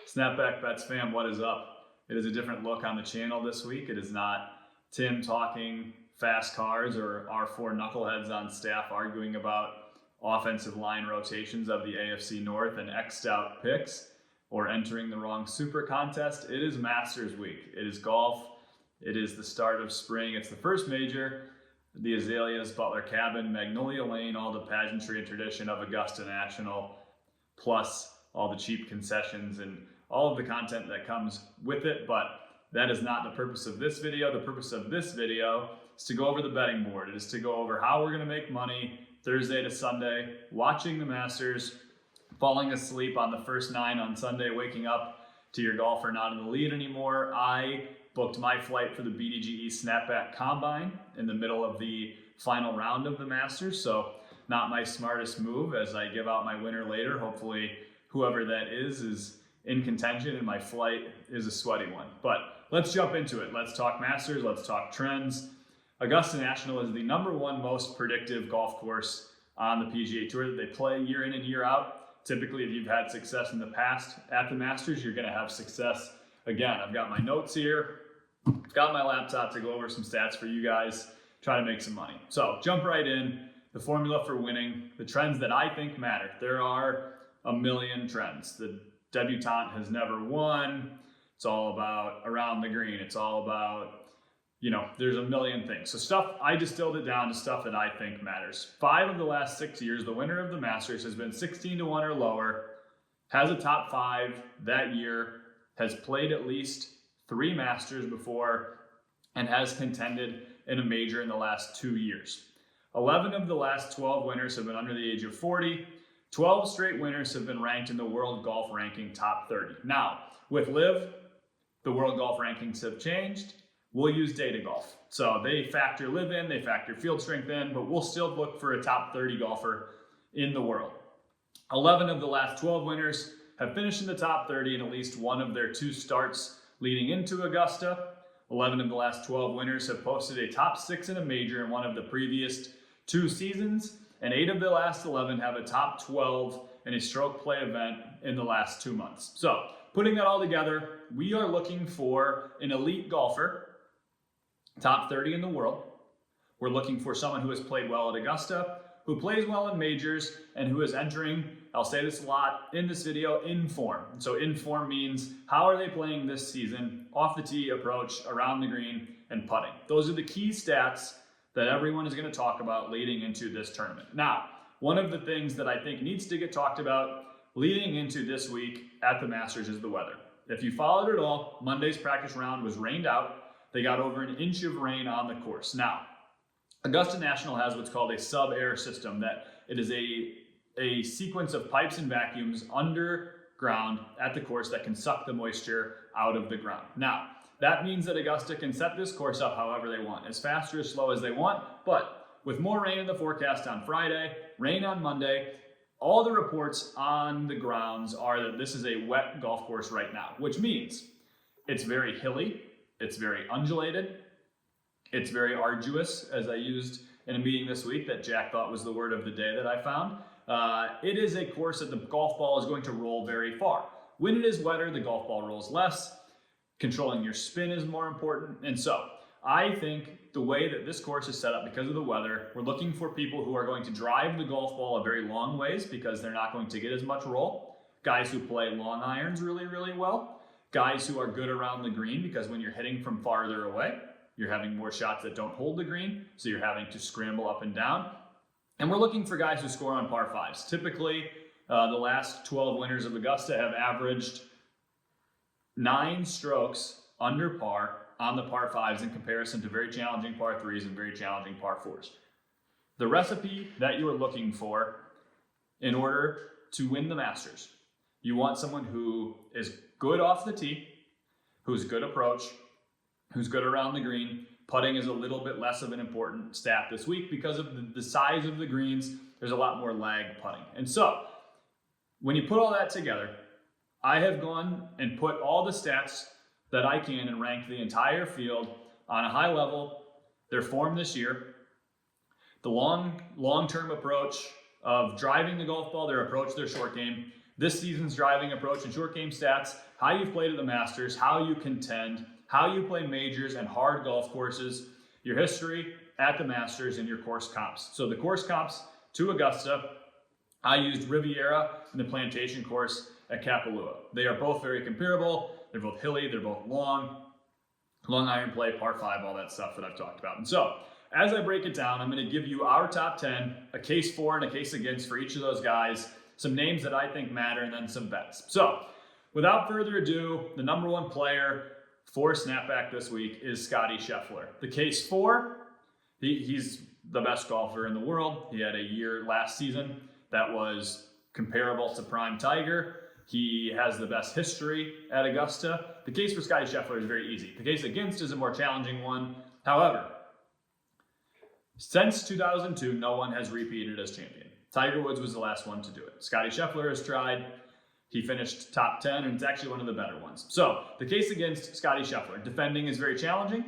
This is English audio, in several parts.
Snapback Bets fam, what is up? It is a different look on the channel this week. It is not Tim talking fast cars or our four knuckleheads on staff arguing about offensive line rotations of the AFC North and X'd out picks or entering the wrong super contest. It is Masters week. It is golf. It is the start of spring. It's the first major. The Azaleas, Butler Cabin, Magnolia Lane, all the pageantry and tradition of Augusta National, plus all the cheap concessions and all of the content that comes with it. But that is not the purpose of this video. The purpose of this video is to go over the betting board. It is to go over how we're going to make money Thursday to Sunday, watching the Masters, falling asleep on the first 9 on Sunday, waking up to your golfer not in the lead anymore. I booked my flight for the BDGE Snapback Combine in the middle of the final round of the Masters, so not my smartest move as I give out my winner later. Hopefully whoever that is in contention and my flight is a sweaty one. But let's jump into it. Let's talk Masters, let's talk trends. Augusta National is the #1 most predictive golf course on the PGA Tour that they play year in and year out. Typically, if you've had success in the past at the Masters, you're going to have success again. I've got my notes here. I've got my laptop to go over some stats for you guys, try to make some money. So jump right in. The formula for winning, the trends that I think matter. There are a million trends. The debutante has never won. It's all about around the green. It's all about, there's a million things. So I distilled it down to stuff that I think matters. 5 of the last 6 years, the winner of the Masters has been 16-1 or lower, has a top 5 that year, has played at least 3 Masters before, and has contended in a major in the last 2 years. 11 of the last 12 winners have been under the age of 40. 12 straight winners have been ranked in the World Golf Ranking top 30. Now, with LIV, the World Golf Rankings have changed. We'll use data golf. So they factor LIV in, they factor field strength in, but we'll still look for a top 30 golfer in the world. 11 of the last 12 winners have finished in the top 30 in at least one of their 2 starts leading into Augusta. 11 of the last 12 winners have posted a top 6 in a major in one of the previous 2 seasons, and 8 of the last 11 have a top 12 in a stroke play event in the last 2 months. So putting that all together, we are looking for an elite golfer, top 30 in the world. We're looking for someone who has played well at Augusta, who plays well in majors, and who is entering, I'll say this a lot in this video, in form. So in form means how are they playing this season, off the tee, approach, around the green, and putting. Those are the key stats that everyone is going to talk about leading into this tournament. Now, one of the things that I think needs to get talked about leading into this week at the Masters is the weather. If you followed it all, Monday's practice round was rained out. They got over an inch of rain on the course. Now, Augusta National has what's called a sub-air system, that it is a sequence of pipes and vacuums underground at the course that can suck the moisture out of the ground. Now, that means that Augusta can set this course up however they want, as fast or as slow as they want, but with more rain in the forecast on Friday, rain on Monday, all the reports on the grounds are that this is a wet golf course right now, which means it's very hilly, it's very undulated, it's very arduous, as I used in a meeting this week that Jack thought was the word of the day that I found. It is a course that the golf ball is going to roll very far. When it is wetter, the golf ball rolls less. Controlling your spin is more important. And so I think the way that this course is set up because of the weather, we're looking for people who are going to drive the golf ball a very long ways because they're not going to get as much roll. Guys who play long irons really, really well. Guys who are good around the green because when you're hitting from farther away, you're having more shots that don't hold the green, so you're having to scramble up and down. And we're looking for guys who score on par 5s. Typically, the last 12 winners of Augusta have averaged 9 strokes under par on the par 5s in comparison to very challenging par 3s and very challenging par 4s. The recipe that you are looking for in order to win the Masters, you want someone who is good off the tee, who's good approach, who's good around the green. Putting is a little bit less of an important stat this week because of the size of the greens. There's a lot more lag putting. And so when you put all that together, I have gone and put all the stats that I can and ranked the entire field on a high level, their form this year, the long-term approach of driving the golf ball, their approach, their short game, this season's driving approach and short game stats, how you've played at the Masters, how you contend, how you play majors and hard golf courses, your history at the Masters, and your course comps. So the course comps to Augusta, I used Riviera and the Plantation course at Kapalua. They are both very comparable. They're both hilly, they're both long iron play, par 5, all that stuff that I've talked about. And so, as I break it down, I'm going to give you our top 10, a case for and a case against for each of those guys, some names that I think matter, and then some bets. So, without further ado, the number one player for Snapback this week is Scottie Scheffler. The case for, he's the best golfer in the world. He had a year last season that was comparable to Prime Tiger. He has the best history at Augusta. The case for Scottie Scheffler is very easy. The case against is a more challenging one. However, since 2002, no one has repeated as champion. Tiger Woods was the last one to do it. Scottie Scheffler has tried. He finished top 10, and it's actually one of the better ones. So, the case against Scottie Scheffler. Defending is very challenging.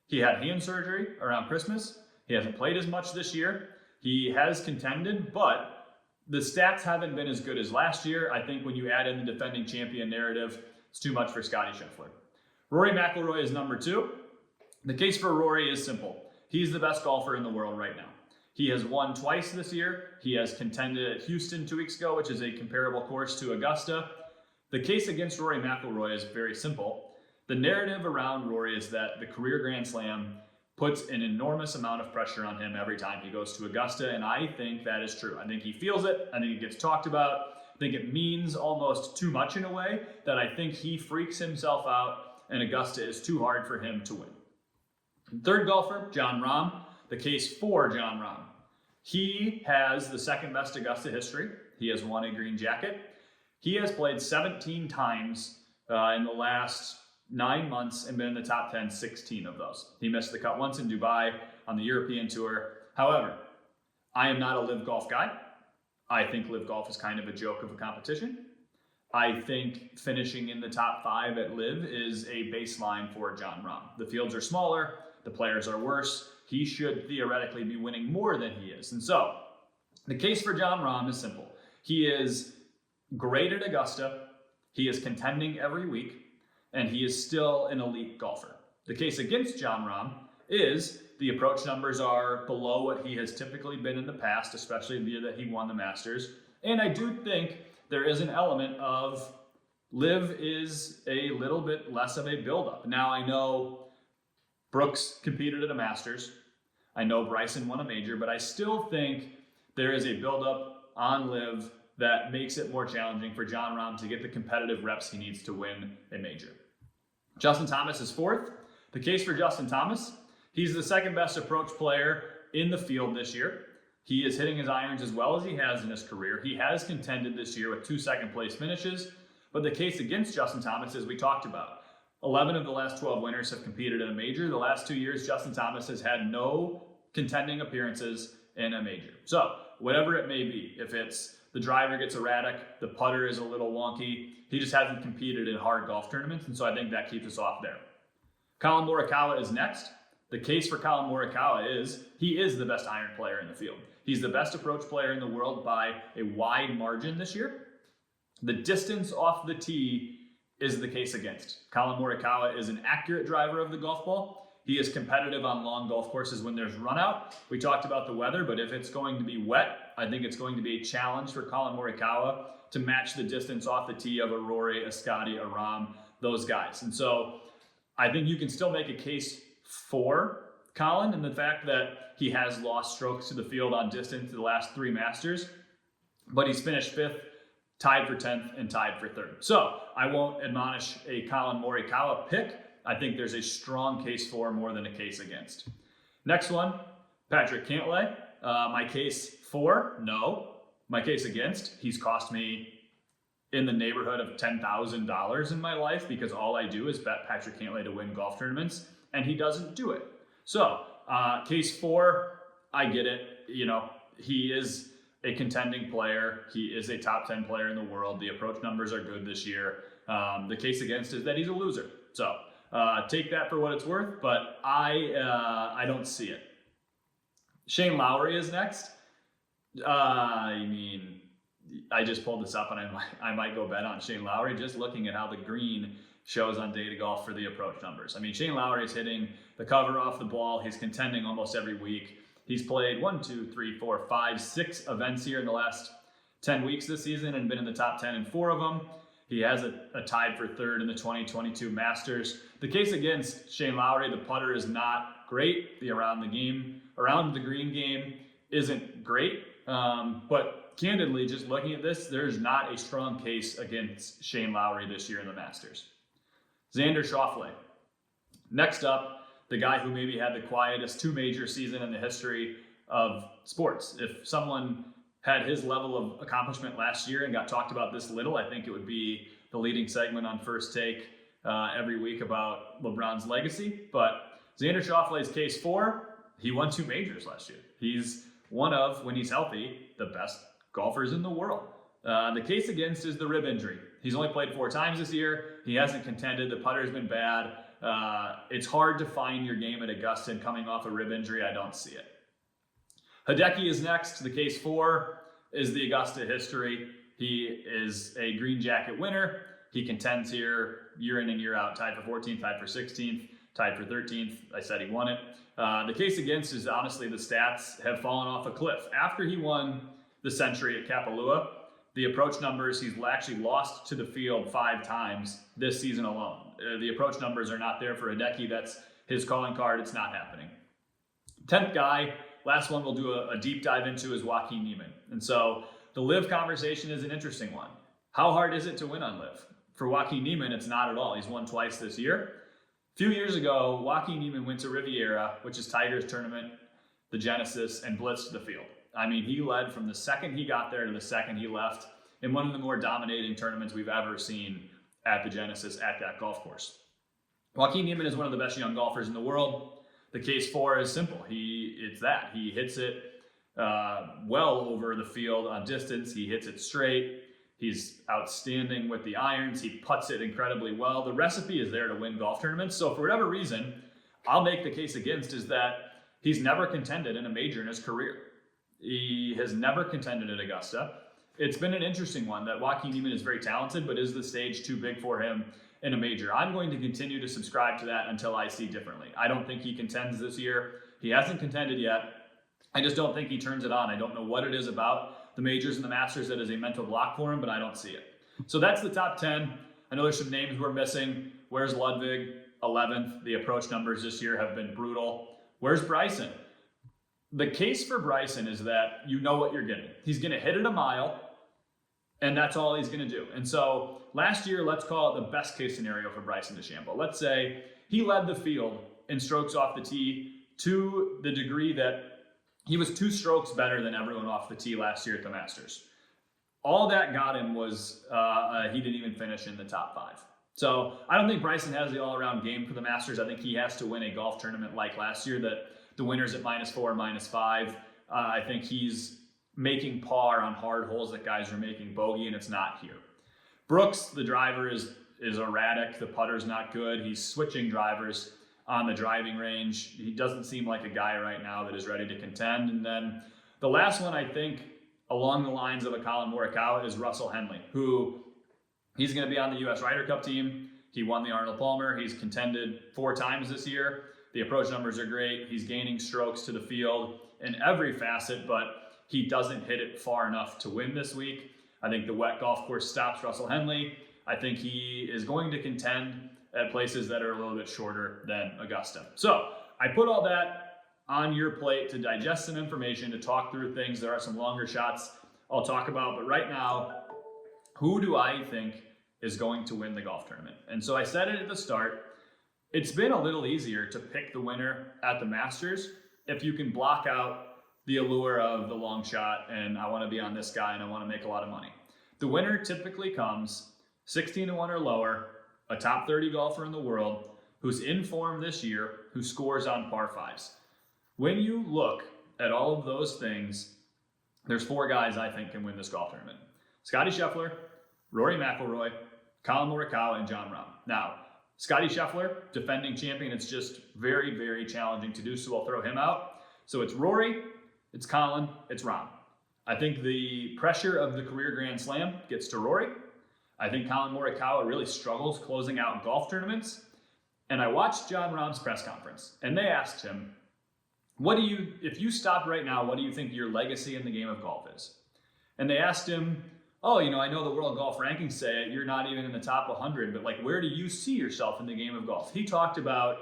He had hand surgery around Christmas. He hasn't played as much this year. He has contended, but the stats haven't been as good as last year. I think when you add in the defending champion narrative, it's too much for Scottie Scheffler. Rory McIlroy is number 2. The case for Rory is simple. He's the best golfer in the world right now. He has won twice this year. He has contended at Houston 2 weeks ago, which is a comparable course to Augusta. The case against Rory McIlroy is very simple. The narrative around Rory is that the career Grand Slam puts an enormous amount of pressure on him every time he goes to Augusta, and I think that is true. I think he feels it. I think it gets talked about. I think it means almost too much in a way that I think he freaks himself out, and Augusta is too hard for him to win. Third golfer, Jon Rahm. The case for Jon Rahm. He has the second best Augusta history. He has won a green jacket. He has played 17 times in the last 9 months and been in the top 10 16 of those. He missed the cut once in Dubai on the European Tour. However, I am not a live golf guy. I think live golf is kind of a joke of a competition. I think finishing in the top 5 at live is a baseline for Jon Rahm. The fields are smaller, the players are worse. He should theoretically be winning more than he is. And so, the case for Jon Rahm is simple. He is great at Augusta. He is contending every week. And he is still an elite golfer. The case against Jon Rahm is the approach numbers are below what he has typically been in the past, especially the year that he won the Masters. And I do think there is an element of live is a little bit less of a buildup. Now, I know Brooks competed at a Masters. I know Bryson won a major, but I still think there is a buildup on live that makes it more challenging for Jon Rahm to get the competitive reps he needs to win a major. Justin Thomas is 4th. The case for Justin Thomas, he's the second best approach player in the field this year. He is hitting his irons as well as he has in his career. He has contended this year with 2 second-place finishes, but the case against Justin Thomas, as we talked about, 11 of the last 12 winners have competed in a major. The last 2 years, Justin Thomas has had no contending appearances in a major. So, whatever it may be, if it's the driver gets erratic, the putter is a little wonky, he just hasn't competed in hard golf tournaments, and so I think that keeps us off there. Colin Morikawa is next. The case for Colin Morikawa is he is the best iron player in the field. He's the best approach player in the world by a wide margin this year. The distance off the tee is the case against. Colin Morikawa is an accurate driver of the golf ball. He is competitive on long golf courses when there's run out. We talked about the weather, but if it's going to be wet, I think it's going to be a challenge for Colin Morikawa to match the distance off the tee of a Rory, a Scottie, a Rahm, those guys. And so I think you can still make a case for Colin and the fact that he has lost strokes to the field on distance to the last 3 Masters, but he's finished 5th, tied for 10th, and tied for 3rd. So I won't admonish a Colin Morikawa pick. I think there's a strong case for more than a case against. Next one, Patrick Cantlay. My case for, no. My case against, he's cost me in the neighborhood of $10,000 in my life because all I do is bet Patrick Cantlay to win golf tournaments, and he doesn't do it. So, case for, I get it. You know, he is a contending player. He is a top 10 player in the world. The approach numbers are good this year. The case against is that he's a loser. So, take that for what it's worth, but I don't see it. Shane Lowry is next. I mean, I just pulled this up and I might go bet on Shane Lowry just looking at how the green shows on Data Golf for the approach numbers. I mean, Shane Lowry is hitting the cover off the ball. He's contending almost every week. He's played 6 events here in the last 10 weeks this season and been in the top 10 in 4 of them. He has a tied for 3rd in the 2022 Masters. The case against Shane Lowry, the putter is not great. The around the green game isn't great. But candidly, just looking at this, there's not a strong case against Shane Lowry this year in the Masters. Xander Schauffele. Next up, the guy who maybe had the quietest 2 major season in the history of sports. If someone had his level of accomplishment last year and got talked about this little, I think it would be the leading segment on First Take every week about LeBron's legacy. But Xander Schauffele's case 4, he won 2 majors last year. He's one of, when he's healthy, the best golfers in the world. The case against is the rib injury. He's only played 4 times this year. He hasn't contended. The putter's been bad. It's hard to find your game at Augusta and coming off a rib injury. I don't see it. Hideki is next. The case 4 is the Augusta history. He is a green jacket winner. He contends here year in and year out, tied for 14th, tied for 16th, tied for 13th. I said he won it. The case against is honestly the stats have fallen off a cliff. After he won the Century at Kapalua, the approach numbers, he's actually lost to the field 5 times this season alone. The approach numbers are not there for Hideki. That's his calling card. It's not happening. 10th guy, last one we'll do a deep dive into is Joaquin Niemann. And so the LIV conversation is an interesting one. How hard is it to win on LIV? For Joaquin Niemann, it's not at all. He's won twice this year. A few years ago, Joaquin Niemann went to Riviera, which is Tiger's tournament, the Genesis, and blitzed the field. I mean, he led from the second he got there to the second he left in one of the more dominating tournaments we've ever seen at the Genesis at that golf course. Joaquin Niemann is one of the best young golfers in the world. The case 4 is simple. He hits it well over the field on distance. He hits it straight. He's outstanding with the irons. He putts it incredibly well. The recipe is there to win golf tournaments. So for whatever reason, I'll make the case against is that he's never contended in a major in his career. He has never contended at Augusta. It's been an interesting one that Joaquin Niemann is very talented, but is the stage too big for him in a major? I'm going to continue to subscribe to that until I see differently. I don't think he contends this year. He hasn't contended yet. I just don't think he turns it on. I don't know what it is about the majors and the Masters that is a mental block for him, but I don't see it. So that's the top 10. I know there's some names we're missing. Where's Ludwig? 11th. The approach numbers this year have been brutal. Where's Bryson? The case for Bryson is that you know what you're getting. He's going to hit it a mile, and that's all he's going to do. And so last year, let's call it the best case scenario for Bryson DeChambeau. Let's say he led the field in strokes off the tee to the degree that he was 2 strokes better than everyone off the tee last year at the Masters. All that got him was he didn't even finish in the top 5. So I don't think Bryson has the all-around game for the Masters. I think he has to win a golf tournament like last year that the winner's at -4, -5. I think he's making par on hard holes that guys are making bogey, and it's not here. Brooks, the driver is erratic. The putter's not good. He's switching drivers on the driving range. He doesn't seem like a guy right now that is ready to contend. And then the last one, I think, along the lines of a Colin Morikawa is Russell Henley, who he's going to be on the U.S. Ryder Cup team. He won the Arnold Palmer. He's contended 4 times this year. The approach numbers are great. He's gaining strokes to the field in every facet, but he doesn't hit it far enough to win this week. I think the wet golf course stops Russell Henley. I think he is going to contend at places that are a little bit shorter than Augusta. So I put all that on your plate to digest some information, to talk through things. There are some longer shots I'll talk about, but right now, who do I think is going to win the golf tournament? And so I said it at the start, it's been a little easier to pick the winner at the Masters if you can block out the allure of the long shot and I want to be on this guy and I want to make a lot of money. The winner typically comes 16-1 or lower, a top 30 golfer in the world who's in form this year, who scores on par 5s. When you look at all of those things, there's 4 guys I think can win this golf tournament. Scottie Scheffler, Rory McIlroy, Colin Morikawa, and Jon Rahm. Now, Scottie Scheffler, defending champion, it's just very, very challenging to do, so I'll throw him out. So it's Rory, it's Colin, it's Rahm. I think the pressure of the career Grand Slam gets to Rory. I think Colin Morikawa really struggles closing out golf tournaments. And I watched Jon Rahm's press conference, and they asked him, if you stopped right now, what do you think your legacy in the game of golf is? And they asked him, oh, I know the world golf rankings say you're not even in the top 100, but like, where do you see yourself in the game of golf? He talked about,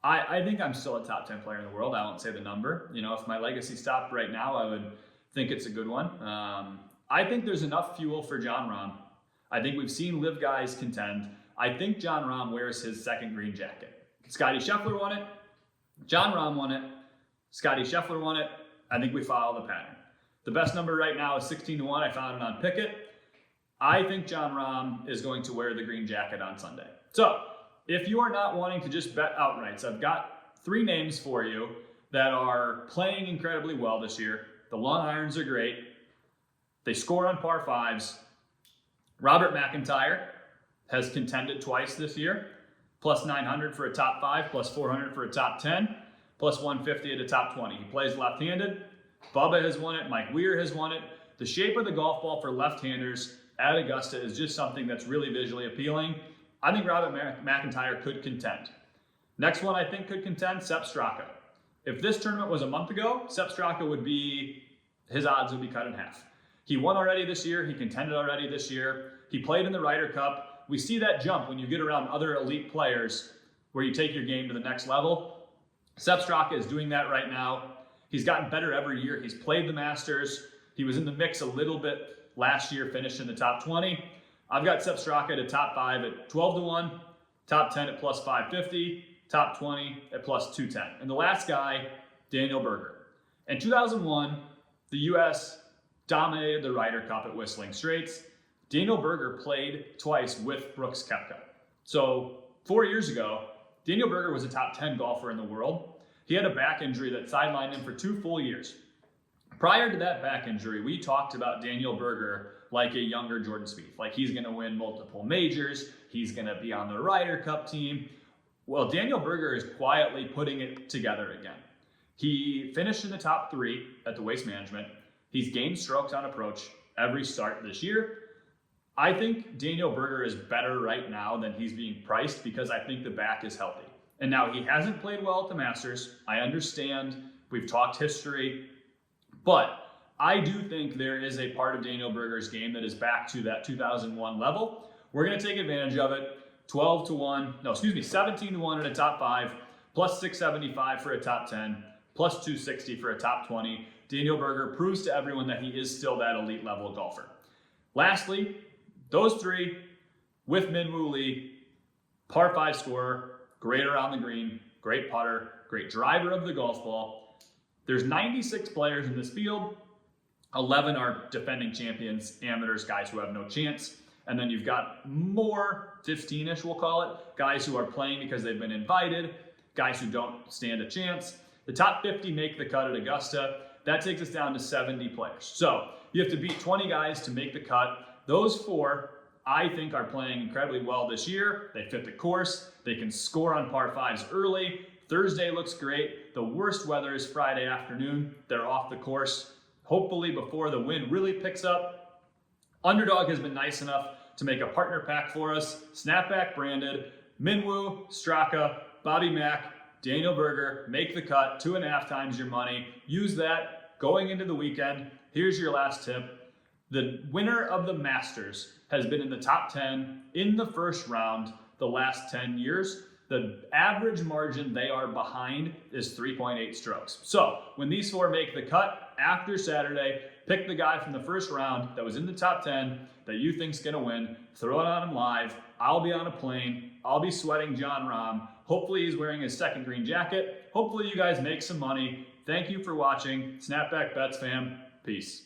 I think I'm still a top 10 player in the world. I won't say the number. If my legacy stopped right now, I would think it's a good one. I think there's enough fuel for Jon Rahm. I think we've seen live guys contend. I think Jon Rahm wears his second green jacket. Scotty Scheffler won it. Jon Rahm won it. Scotty Scheffler won it. I think we follow the pattern. The best number right now is 16-1. I found it on Pickett. I think Jon Rahm is going to wear the green jacket on Sunday. So if you are not wanting to just bet outright, I've got 3 names for you that are playing incredibly well this year. The long irons are great. They score on par 5s. Robert McIntyre has contended twice this year. Plus 900 for a top 5, plus 400 for a top 10, plus 150 at a top 20. He plays left-handed. Bubba has won it. Mike Weir has won it. The shape of the golf ball for left-handers at Augusta is just something that's really visually appealing. I think Robert McIntyre could contend. Next one I think could contend, Sepp Straka. If this tournament was a month ago, Sepp Straka his odds would be cut in half. He won already this year. He contended already this year. He played in the Ryder Cup. We see that jump when you get around other elite players where you take your game to the next level. Sepp Straka is doing that right now. He's gotten better every year. He's played the Masters. He was in the mix a little bit last year, finished in the top 20. I've got Sepp Straka at top 5 at 12-1, top 10 at plus 550, top 20 at plus 210. And the last guy, Daniel Berger. In 2001, the U.S. dominated the Ryder Cup at Whistling Straits. Daniel Berger played twice with Brooks Koepka. So 4 years ago, Daniel Berger was a top 10 golfer in the world. He had a back injury that sidelined him for 2 full years. Prior to that back injury, we talked about Daniel Berger like a younger Jordan Spieth. Like he's going to win multiple majors. He's going to be on the Ryder Cup team. Well, Daniel Berger is quietly putting it together again. He finished in the top 3 at the Waste Management. He's gained strokes on approach every start this year. I think Daniel Berger is better right now than he's being priced because I think the back is healthy. And now he hasn't played well at the Masters. I understand. We've talked history. But I do think there is a part of Daniel Berger's game that is back to that 2001 level. We're going to take advantage of it. 17-1 at a top 5, plus 675 for a top 10, plus 260 for a top 20. Daniel Berger proves to everyone that he is still that elite level golfer. Lastly, those 3 with Minwoo Lee, par 5 scorer, great around the green, great putter, great driver of the golf ball. There's 96 players in this field. 11 are defending champions, amateurs, guys who have no chance. And then you've got more, 15-ish we'll call it, guys who are playing because they've been invited, guys who don't stand a chance. The top 50 make the cut at Augusta. That takes us down to 70 players. So you have to beat 20 guys to make the cut. Those 4, I think, are playing incredibly well this year. They fit the course. They can score on par 5s early. Thursday looks great. The worst weather is Friday afternoon. They're off the course, hopefully before the wind really picks up. Underdog has been nice enough to make a partner pack for us. Snapback branded. Minwoo, Straka, Bobby Mack, Daniel Berger, make the cut, 2.5 times your money. Use that going into the weekend. Here's your last tip. The winner of the Masters has been in the top 10 in the first round the last 10 years. The average margin they are behind is 3.8 strokes. So when these 4 make the cut after Saturday, pick the guy from the first round that was in the top 10 that you think's going to win. Throw it on him live. I'll be on a plane. I'll be sweating Jon Rahm. Hopefully he's wearing his second green jacket. Hopefully you guys make some money. Thank you for watching. Snapback Bets, fam. Peace.